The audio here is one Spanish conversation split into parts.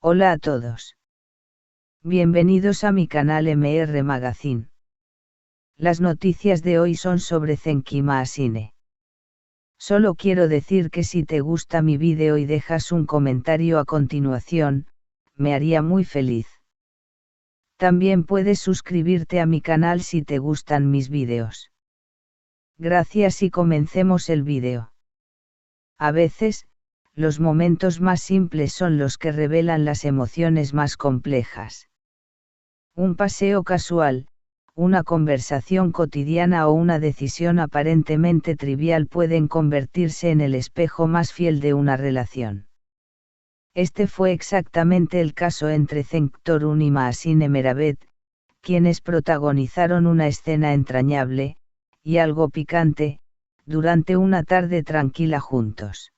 Hola a todos. Bienvenidos a mi canal MR Magazine. Las noticias de hoy son sobre Zenki Maasine. Solo quiero decir que si te gusta mi vídeo y dejas un comentario a continuación, me haría muy feliz. También puedes suscribirte a mi canal si te gustan mis vídeos. Gracias y comencemos el vídeo. A veces, los momentos más simples son los que revelan las emociones más complejas. Un paseo casual, una conversación cotidiana o una decisión aparentemente trivial pueden convertirse en el espejo más fiel de una relación. Este fue exactamente el caso entre Cenk Torun y Maasine Meravet, quienes protagonizaron una escena entrañable, y algo picante, durante una tarde tranquila juntos.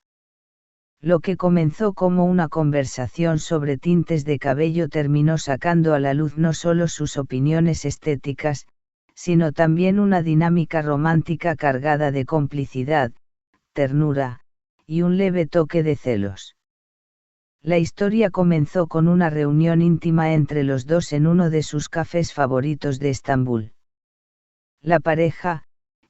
Lo que comenzó como una conversación sobre tintes de cabello terminó sacando a la luz no solo sus opiniones estéticas, sino también una dinámica romántica cargada de complicidad, ternura, y un leve toque de celos. La historia comenzó con una reunión íntima entre los dos en uno de sus cafés favoritos de Estambul. La pareja,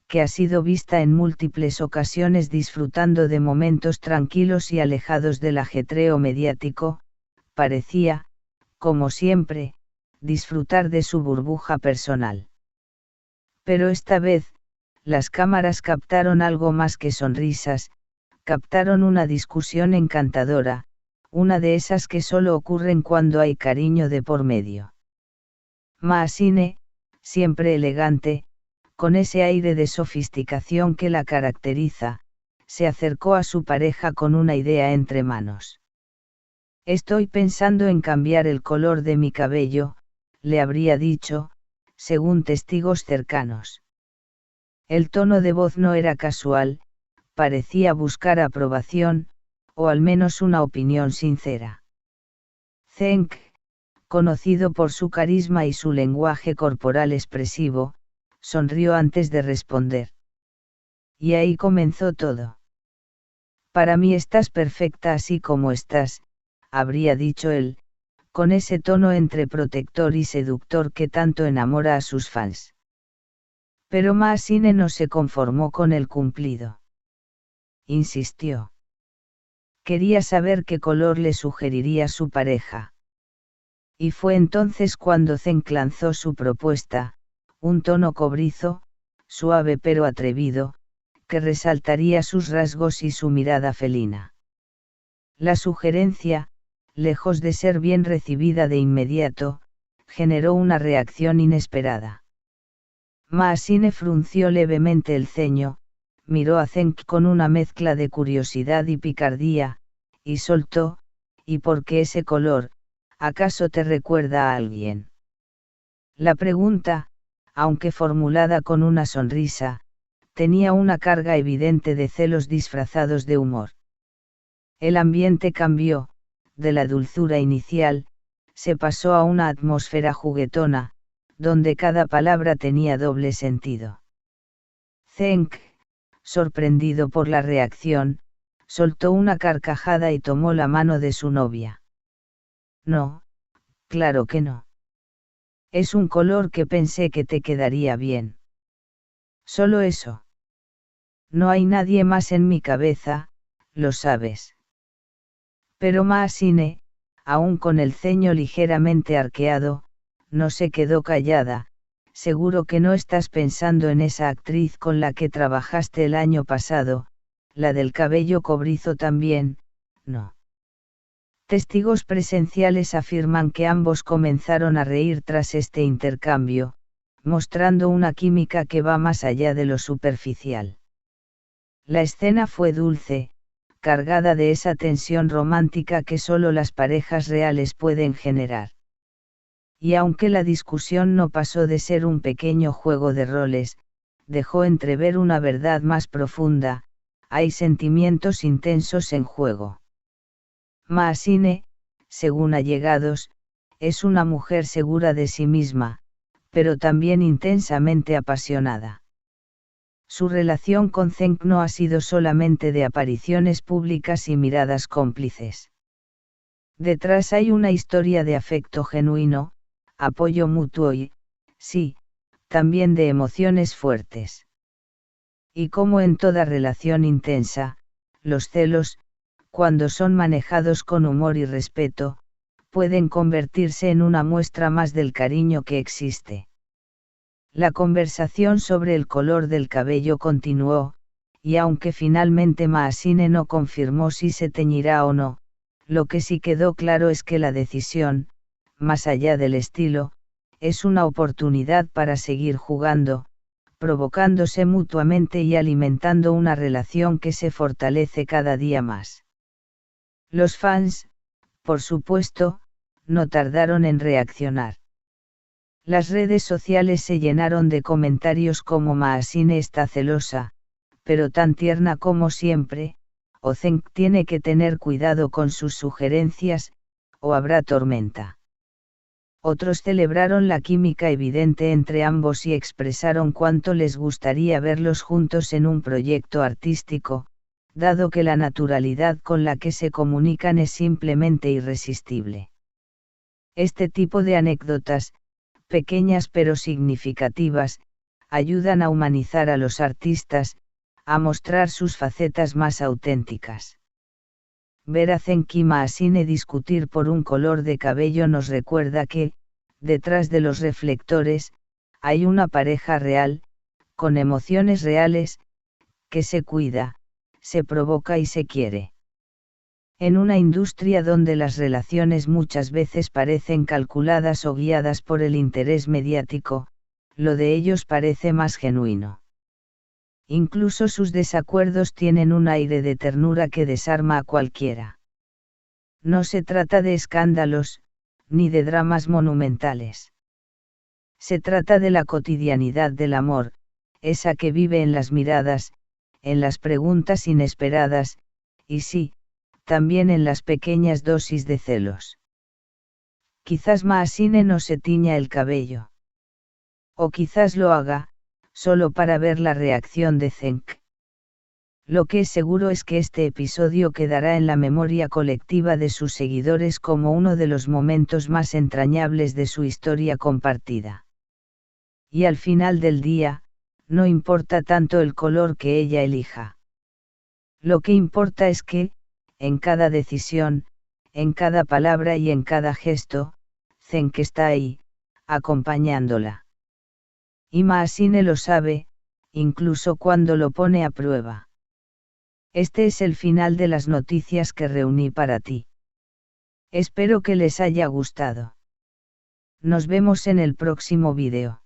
que ha sido vista en múltiples ocasiones disfrutando de momentos tranquilos y alejados del ajetreo mediático, parecía, como siempre, disfrutar de su burbuja personal. Pero esta vez, las cámaras captaron algo más que sonrisas, captaron una discusión encantadora, una de esas que solo ocurren cuando hay cariño de por medio. Maasine, siempre elegante, con ese aire de sofisticación que la caracteriza, se acercó a su pareja con una idea entre manos. Estoy pensando en cambiar el color de mi cabello, le habría dicho, según testigos cercanos. El tono de voz no era casual, parecía buscar aprobación, o al menos una opinión sincera. Cenk, conocido por su carisma y su lenguaje corporal expresivo, sonrió antes de responder. Y ahí comenzó todo. Para mí estás perfecta así como estás, habría dicho él, con ese tono entre protector y seductor que tanto enamora a sus fans. Pero Maasine no se conformó con el cumplido. Insistió. Quería saber qué color le sugeriría su pareja. Y fue entonces cuando Cenk lanzó su propuesta, un tono cobrizo, suave pero atrevido, que resaltaría sus rasgos y su mirada felina. La sugerencia, lejos de ser bien recibida de inmediato, generó una reacción inesperada. Maasine frunció levemente el ceño, miró a Cenk con una mezcla de curiosidad y picardía, y soltó, ¿y por qué ese color? ¿Acaso te recuerda a alguien? La pregunta, aunque formulada con una sonrisa, tenía una carga evidente de celos disfrazados de humor. El ambiente cambió, de la dulzura inicial, se pasó a una atmósfera juguetona, donde cada palabra tenía doble sentido. Cenk, sorprendido por la reacción, soltó una carcajada y tomó la mano de su novia. No, claro que no. Es un color que pensé que te quedaría bien. Solo eso. No hay nadie más en mi cabeza, lo sabes. Pero Maasine, aún con el ceño ligeramente arqueado, no se quedó callada. Seguro que no estás pensando en esa actriz con la que trabajaste el año pasado, la del cabello cobrizo también, no. Testigos presenciales afirman que ambos comenzaron a reír tras este intercambio, mostrando una química que va más allá de lo superficial. La escena fue dulce, cargada de esa tensión romántica que solo las parejas reales pueden generar. Y aunque la discusión no pasó de ser un pequeño juego de roles, dejó entrever una verdad más profunda: hay sentimientos intensos en juego. Maasine, según allegados, es una mujer segura de sí misma, pero también intensamente apasionada. Su relación con Cenk no ha sido solamente de apariciones públicas y miradas cómplices. Detrás hay una historia de afecto genuino, apoyo mutuo y, sí, también de emociones fuertes. Y como en toda relación intensa, los celos, cuando son manejados con humor y respeto, pueden convertirse en una muestra más del cariño que existe. La conversación sobre el color del cabello continuó, y aunque finalmente Maasine no confirmó si se teñirá o no, lo que sí quedó claro es que la decisión, más allá del estilo, es una oportunidad para seguir jugando, provocándose mutuamente y alimentando una relación que se fortalece cada día más. Los fans, por supuesto, no tardaron en reaccionar. Las redes sociales se llenaron de comentarios como Maasine está celosa, pero tan tierna como siempre, o Cenk tiene que tener cuidado con sus sugerencias, o habrá tormenta. Otros celebraron la química evidente entre ambos y expresaron cuánto les gustaría verlos juntos en un proyecto artístico, dado que la naturalidad con la que se comunican es simplemente irresistible. Este tipo de anécdotas, pequeñas pero significativas, ayudan a humanizar a los artistas, a mostrar sus facetas más auténticas. Ver a Cenk y Maasine discutir por un color de cabello nos recuerda que, detrás de los reflectores, hay una pareja real, con emociones reales, que se cuida, se provoca y se quiere. En una industria donde las relaciones muchas veces parecen calculadas o guiadas por el interés mediático, lo de ellos parece más genuino. Incluso sus desacuerdos tienen un aire de ternura que desarma a cualquiera. No se trata de escándalos, ni de dramas monumentales. Se trata de la cotidianidad del amor, esa que vive en las miradas, en las preguntas inesperadas, y sí, también en las pequeñas dosis de celos. Quizás Maasine no se tiña el cabello. O quizás lo haga, solo para ver la reacción de Cenk. Lo que es seguro es que este episodio quedará en la memoria colectiva de sus seguidores como uno de los momentos más entrañables de su historia compartida. Y al final del día, no importa tanto el color que ella elija. Lo que importa es que, en cada decisión, en cada palabra y en cada gesto, Cenk está ahí, acompañándola. Y Maasine lo sabe, incluso cuando lo pone a prueba. Este es el final de las noticias que reuní para ti. Espero que les haya gustado. Nos vemos en el próximo vídeo.